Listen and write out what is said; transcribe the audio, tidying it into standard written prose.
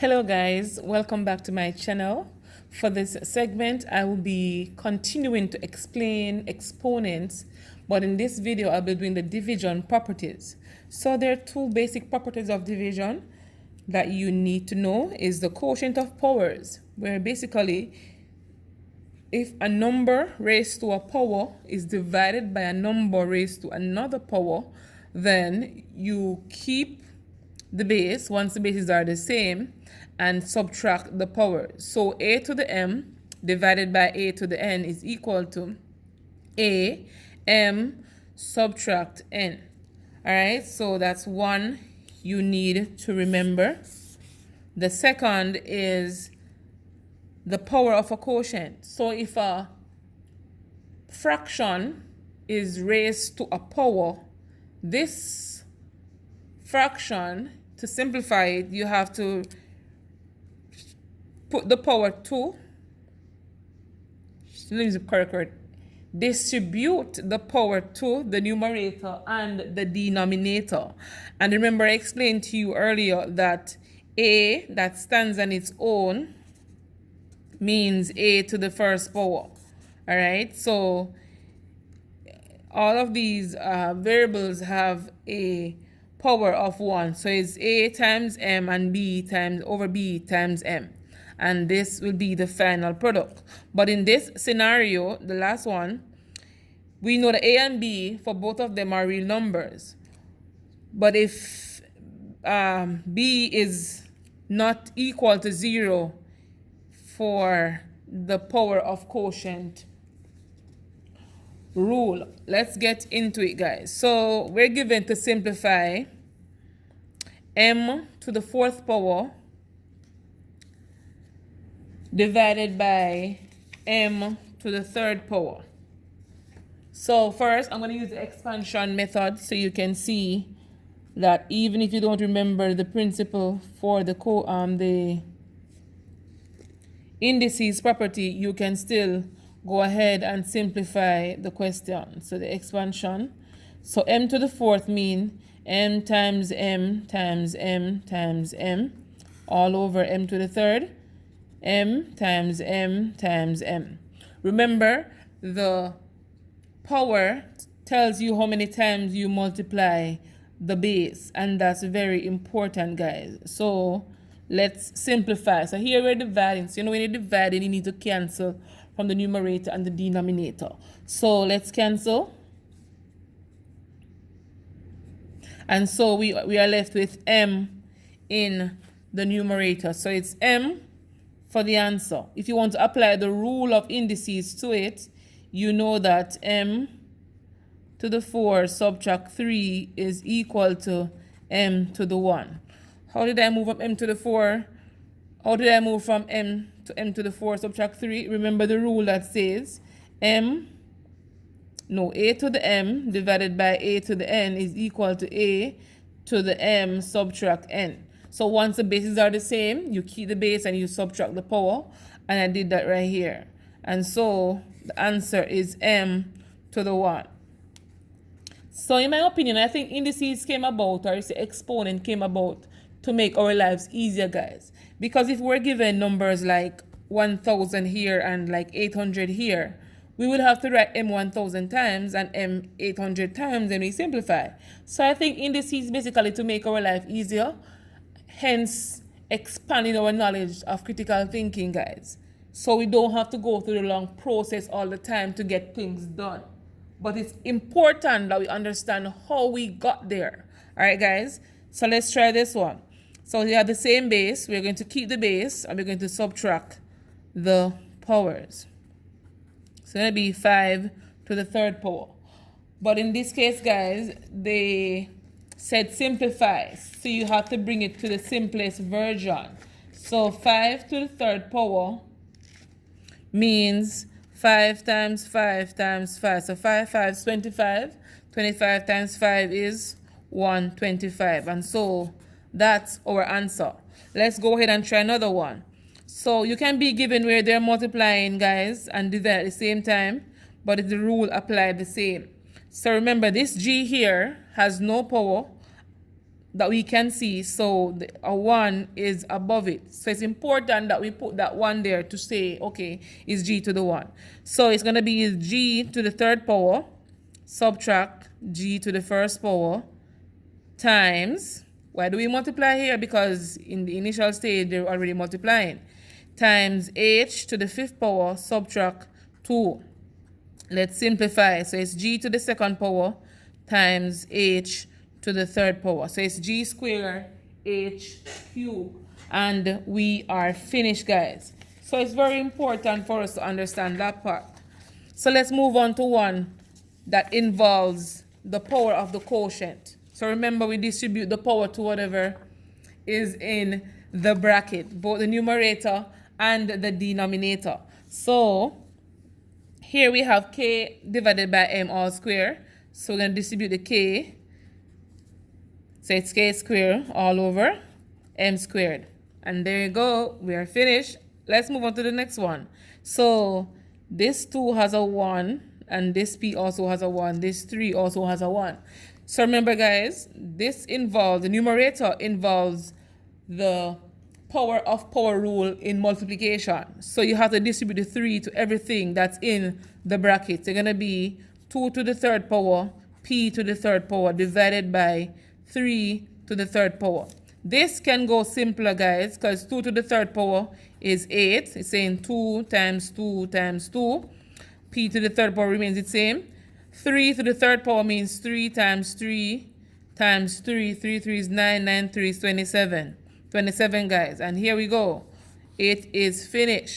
Hello guys, welcome back to my channel. For this segment, I will be continuing to explain exponents, but in this video, I'll be doing the division properties. So there are two basic properties of division that you need to know is the quotient of powers, where basically if a number raised to a power is divided by a number raised to another power, then you keep the base once the bases are the same and subtract the power. So a to the m divided by a to the n is equal to a m subtract n. All right, so that's one you need to remember. The second is the power of a quotient. So if a fraction is raised to a power, this fraction, to simplify it, you have to put the power 2, distribute the power to the numerator and the denominator. And remember, I explained to you earlier that a that stands on its own means a to the first power. All right, so all of these variables have a power of 1. So it's a times m and b times over b times m. And this will be the final product. But in this scenario, the last one, we know that a and b for both of them are real numbers. But if b is not equal to 0 for the power of quotient rule, let's get into it, guys. So we're given to simplify m to the fourth power divided by m to the third power. So first, I'm going to use the expansion method so you can see that even if you don't remember the principle for the indices property, you can still go ahead and simplify the question. So the expansion. So m to the fourth mean m times m times m times m all over m to the third. M times m times m. Remember, the power tells you how many times you multiply the base, and that's very important, guys. So let's simplify. So here we're dividing. So when you're dividing, you need to cancel from the numerator and the denominator. So let's cancel. And so we are left with m in the numerator. So it's m for the answer. If you want to apply the rule of indices to it, you know that m to the 4 subtract 3 is equal to m to the 1. How did I move from m to the 4? How did I move from m to the 4 subtract 3? Remember the rule that says a to the m divided by a to the n is equal to a to the m subtract n. So once the bases are the same, you keep the base and you subtract the power. And I did that right here. And so the answer is m to the 1. So in my opinion, I think indices came about, or the exponent came about to make our lives easier, guys. Because if we're given numbers like 1,000 here and like 800 here, we will have to write m 1,000 times and m 800 times, and we simplify. So I think indices basically to make our life easier, hence expanding our knowledge of critical thinking, guys. So we don't have to go through the long process all the time to get things done. But it's important that we understand how we got there. All right, guys. So let's try this one. So we have the same base. We're going to keep the base and we're going to subtract the powers. So it's going to be 5 to the third power. But in this case, guys, they said simplify. So you have to bring it to the simplest version. So 5 to the third power means 5 times 5 times 5. So 5 5 is 25. 25 times 5 is 125. And so that's our answer. Let's go ahead and try another one. So you can be given where they're multiplying, guys, and divide at the same time, but the rule applied the same. So remember, this g here has no power that we can see, so a 1 is above it. So it's important that we put that 1 there to say, okay, is g to the 1. So it's going to be g to the third power, subtract g to the first power, times, why do we multiply here? Because in the initial stage, they're already multiplying, times h to the fifth power, subtract 2. Let's simplify. So it's g to the second power times h to the third power. So it's g squared h cubed. And we are finished, guys. So it's very important for us to understand that part. So let's move on to one that involves the power of the quotient. So remember, we distribute the power to whatever is in the bracket, both the numerator and the denominator. So here we have k divided by m all squared. So we're going to distribute the k. So it's k squared all over m squared. And there you go. We are finished. Let's move on to the next one. So this 2 has a 1, and this p also has a 1. This 3 also has a 1. So remember, guys, this involves, the numerator involves the power of power rule in multiplication. So you have to distribute the 3 to everything that's in the bracket. They're going to be 2 to the third power, p to the third power, divided by 3 to the third power. This can go simpler, guys, because 2 to the third power is 8. It's saying 2 times 2 times 2. P to the third power remains the same. 3 to the third power means 3 times 3 times 3. 3 3 is 9, 9 3 is 27. 27, guys. And here we go. It is finished.